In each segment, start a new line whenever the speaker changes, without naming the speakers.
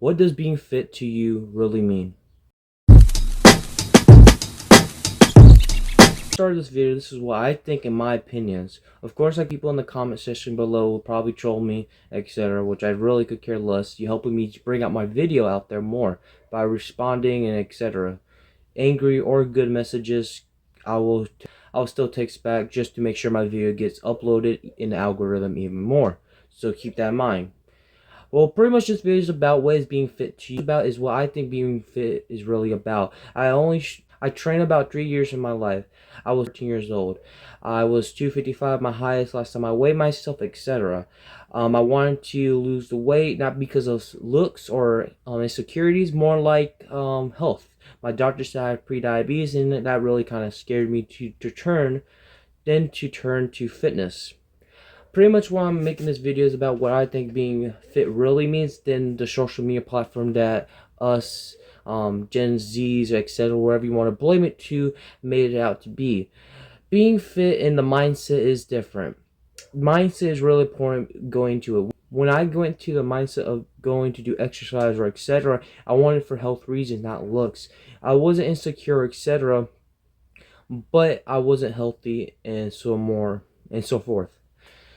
What does being fit to you really mean? Start this video, this is what I think in my opinions. Of course, like, people in the comment section below will probably troll me, etc., which I really could care less. You helping me bring out my video out there more by responding and etc. Angry or good messages, I'll still text back just to make sure my video gets uploaded in the algorithm even more. So keep that in mind. Well, pretty much this video is about what is being fit to you. About is what I think being fit is really about. I trained about 3 years in my life. I was 13 years old. I was 255, my highest last time I weighed myself, etc. I wanted to lose the weight not because of looks or insecurities, more like health. My doctor said I had pre-diabetes, and that really kind of scared me to turn to fitness. Pretty much why I'm making this video is about what I think being fit really means than the social media platform that us, Gen Zs, etc., wherever you want to blame it to, made it out to be. Being fit and the mindset is different. Mindset is really important going to it. When I went to the mindset of going to do exercise or etc., I wanted for health reasons, not looks. I wasn't insecure, etc., but I wasn't healthy and so forth.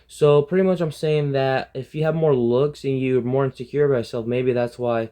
So pretty much I'm saying that if you have more looks and you're more insecure about yourself, maybe that's why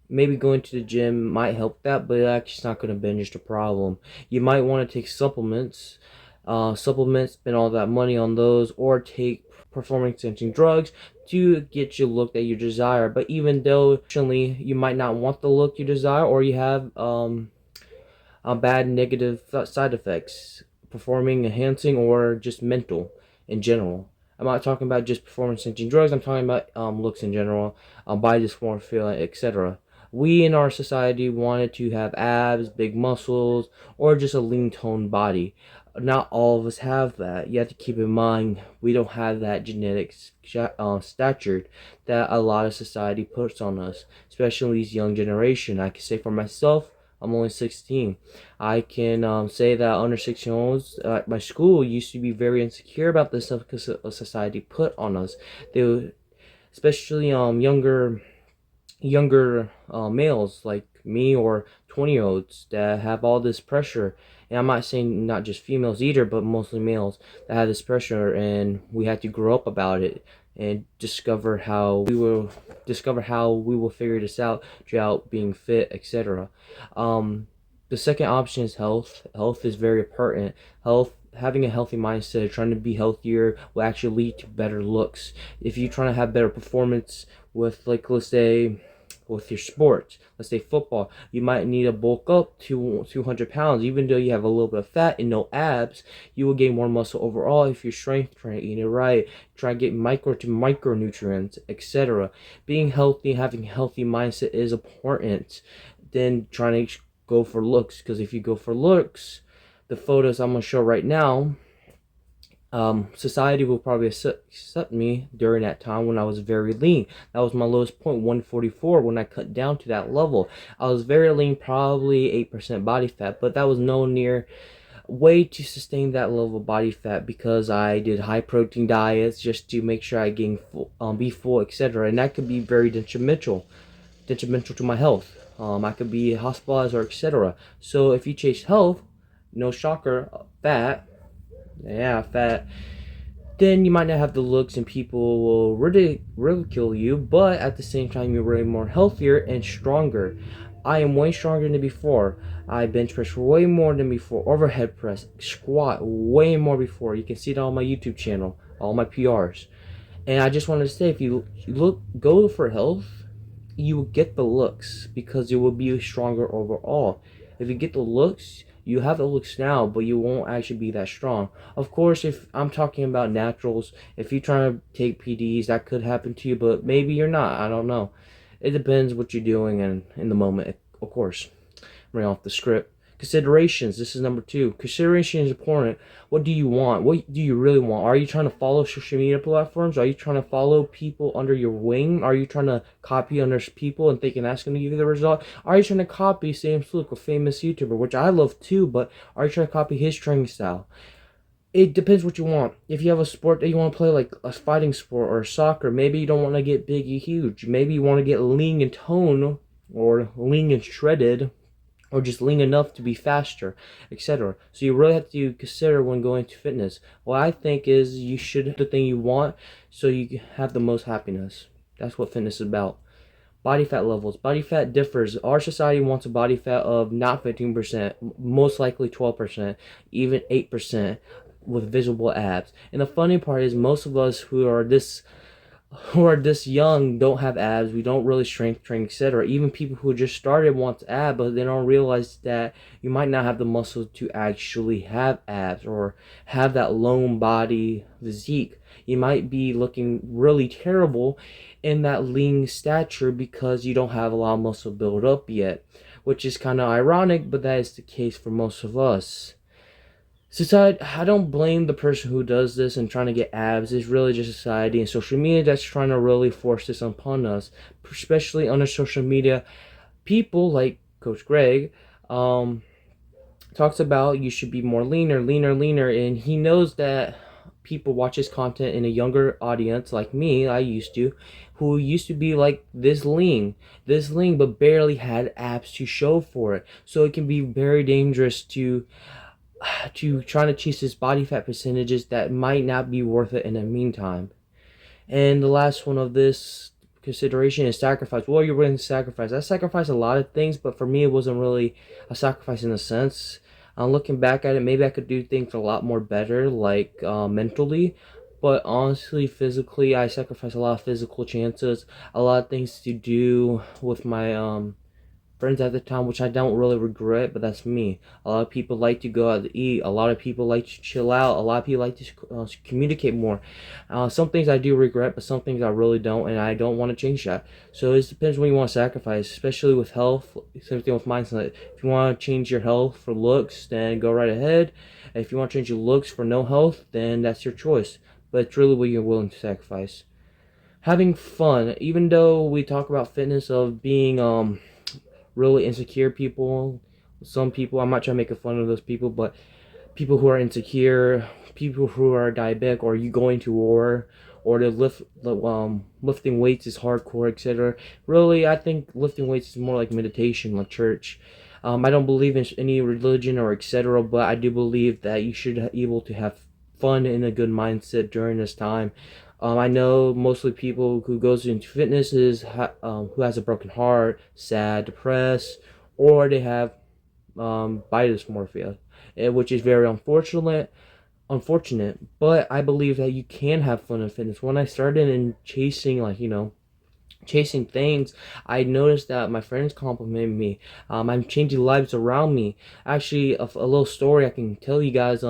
maybe going to the gym might help that, but it's actually not going to bend the problem. You might want to take supplements, spend all that money on those, or take performance enhancing drugs to get you look that you desire. But even though actually you might not want the look you desire, or you have a bad negative side effects, performing enhancing or just mental in general. I'm not talking about just performance enhancing drugs. I'm talking about looks in general, body dysmorphia, etc. We in our society wanted to have abs, big muscles, or just a lean toned body. Not all of us have that. You have to keep in mind we don't have that genetic stature that a lot of society puts on us, especially these young generation. I can say for myself, I'm only 16. I can say that under 16-year-olds at my school used to be very insecure about this stuff because of society put on us. They would, especially younger males like me or 20-year-olds that have all this pressure. And I'm not saying not just females either, but mostly males that have this pressure, and we had to grow up about it and discover how we will figure this out throughout being fit, etc. The second option is health. Health is very important. Having a healthy mindset, trying to be healthier, will actually lead to better looks. If you're trying to have better performance with, like, let's say, with your sports, let's say football, you might need to bulk up to 200 pounds. Even though you have a little bit of fat and no abs, you will gain more muscle overall if you're strength training, eating it right, try to get micronutrients, etc. Being healthy, having a healthy mindset is important than trying to go for looks, because if you go for looks, the photos I'm going to show right now, society will probably accept me during that time when I was very lean. That was my lowest point, 144, when I cut down to that level. I was very lean, probably 8% body fat, but that was no near way to sustain that level of body fat, because I did high protein diets just to make sure I gain full, be full, etc. And that could be very detrimental to my health. I could be hospitalized or etc. So if you chase health, no shocker, fat, then you might not have the looks and people will ridicule you, but at the same time you're way more healthier and stronger. I am way stronger than before. I bench press way more than before, overhead press, squat way more before. You can see it on my YouTube channel, all my PRs. And I just wanted to say, if you go for health, you will get the looks because you will be stronger overall. If you get the looks, you have the looks now, but you won't actually be that strong. Of course, if I'm talking about naturals, if you're trying to take PDs, that could happen to you, but maybe you're not. I don't know. It depends what you're doing and in the moment, of course. Right off the script. Considerations. This is number 2. Consideration is important. What do you want? What do you really want? Are you trying to follow social media platforms? Are you trying to follow people under your wing? Are you trying to copy under people and thinking that's going to give you the result? Are you trying to copy Sam Slook, a famous YouTuber, which I love too, but are you trying to copy his training style? it depends what you want. If you have a sport that you want to play, like a fighting sport or soccer, maybe you don't want to get big and huge. Maybe you want to get lean and tone, or lean and shredded, or just lean enough to be faster, etc. So you really have to consider when going to fitness. What I think is you should have the thing you want so you have the most happiness. That's what fitness is about. Body fat levels. Body fat differs. Our society wants a body fat of not 15%, most likely 12%, even 8% with visible abs. And the funny part is most of us who are this young don't have abs. We don't really strength train, etc. Even people who just started want abs, but they don't realize that you might not have the muscle to actually have abs or have that lone body physique. You might be looking really terrible in that lean stature because you don't have a lot of muscle built up yet, which is kind of ironic, but that is the case for most of us. Society, I don't blame the person who does this and trying to get abs. It's really just society and social media that's trying to really force this upon us, especially on the social media. People like Coach Greg talks about you should be more leaner, and he knows that people watch his content in a younger audience like me, I used to, who used to be like this lean, but barely had abs to show for it. So it can be very dangerous to trying to chase this body fat percentages that might not be worth it in the meantime. And the last one of this consideration is sacrifice. What are you willing to sacrifice? I sacrificed a lot of things, but for me, it wasn't really a sacrifice in a sense. Looking back at it, maybe I could do things a lot more better, like mentally. But honestly, physically, I sacrificed a lot of physical chances, a lot of things to do with my friends at the time, which I don't really regret, but that's me. A lot of people like to go out to eat. A lot of people like to chill out. A lot of people like to communicate more. Some things I do regret, but some things I really don't, and I don't want to change that. So it depends what you want to sacrifice, especially with health. Same thing with mindset. If you want to change your health for looks, then go right ahead. If you want to change your looks for no health, then that's your choice. But it's really what you're willing to sacrifice. Having fun, even though we talk about fitness of being really insecure people. Some people, I'm not trying to make fun of those people, but people who are insecure, people who are diabetic, or you going to war, or lifting weights is hardcore, etc. Really, I think lifting weights is more like meditation, like church. I don't believe in any religion or etc., but I do believe that you should be able to have fun and a good mindset during this time. I know mostly people who goes into fitness is who has a broken heart, sad, depressed, or they have body dysmorphia, which is very unfortunate. But I believe that you can have fun in fitness. When I started in chasing, chasing things, I noticed that my friends complimented me. I'm changing lives around me. Actually, a little story I can tell you guys.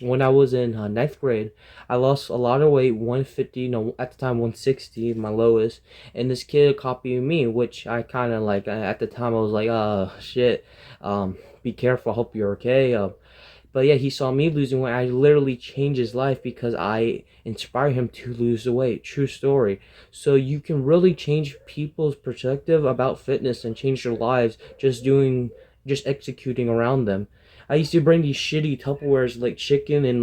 When I was in ninth grade, I lost a lot of weight, 150, no, at the time 160, my lowest, and this kid copied me, which I kind of like, at the time I was like, shit, be careful, I hope you're okay, but yeah, he saw me losing weight. I literally changed his life because I inspired him to lose the weight. True story. So you can really change people's perspective about fitness and change their lives just executing around them. I used to bring these shitty Tupperwares like chicken and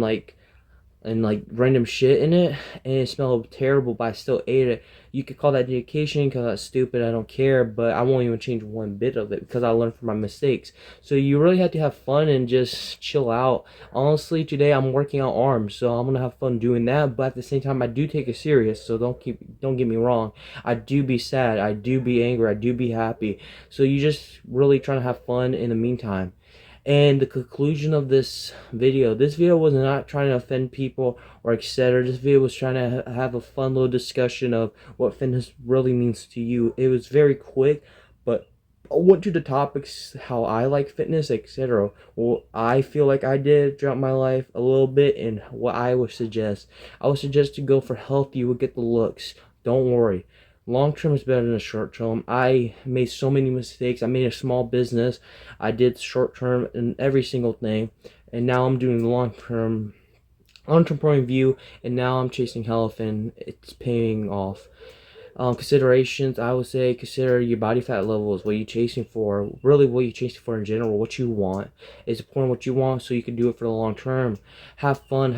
random shit in it, and it smelled terrible, but I still ate it. You could call that dedication, because that's stupid, I don't care, but I won't even change one bit of it because I learned from my mistakes. So you really have to have fun and just chill out. Honestly, today I'm working out arms, so I'm gonna have fun doing that, but at the same time I do take it serious, so don't get me wrong. I do be sad, I do be angry, I do be happy. So you just really trying to have fun in the meantime. And the conclusion of this video was not trying to offend people or etc. This video was trying to have a fun little discussion of what fitness really means to you. It was very quick, but I went to the topics, how I like fitness, etc. What I feel like I did throughout my life a little bit, and what I would suggest. I would suggest to go for health. You would get the looks. Don't worry. Long term is better than the short term. I made so many mistakes. I made a small business. I did short term in every single thing, and now I'm doing the long term point of view, and now I'm chasing health, and it's paying off. Considerations, I would say consider your body fat levels, what you're chasing for, really what you're chasing for in general, what you want. It's important what you want so you can do it for the long term. Have fun,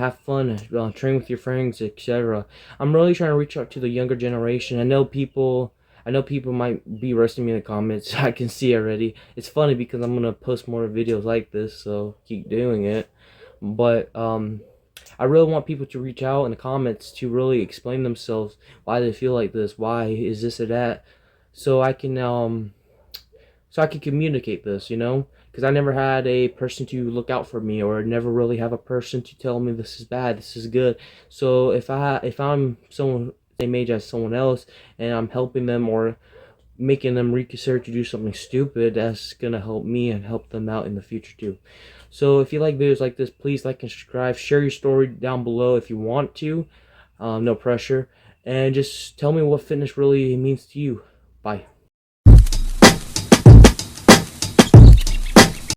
train with your friends, etc. I'm really trying to reach out to the younger generation. I know people might be roasting me in the comments. I can see already. It's funny because I'm gonna post more videos like this, so keep doing it. But I really want people to reach out in the comments to really explain themselves, why they feel like this, why is this or that, so I can communicate this, because I never had a person to look out for me, or never really have a person to tell me this is bad, this is good. So if I'm someone same age as someone else, and I'm helping them or making them reconsider to do something stupid, that's gonna help me and help them out in the future too. So if you like videos like this, please like and subscribe. Share your story down below if you want to. No pressure. And just tell me what fitness really means to you. Bye.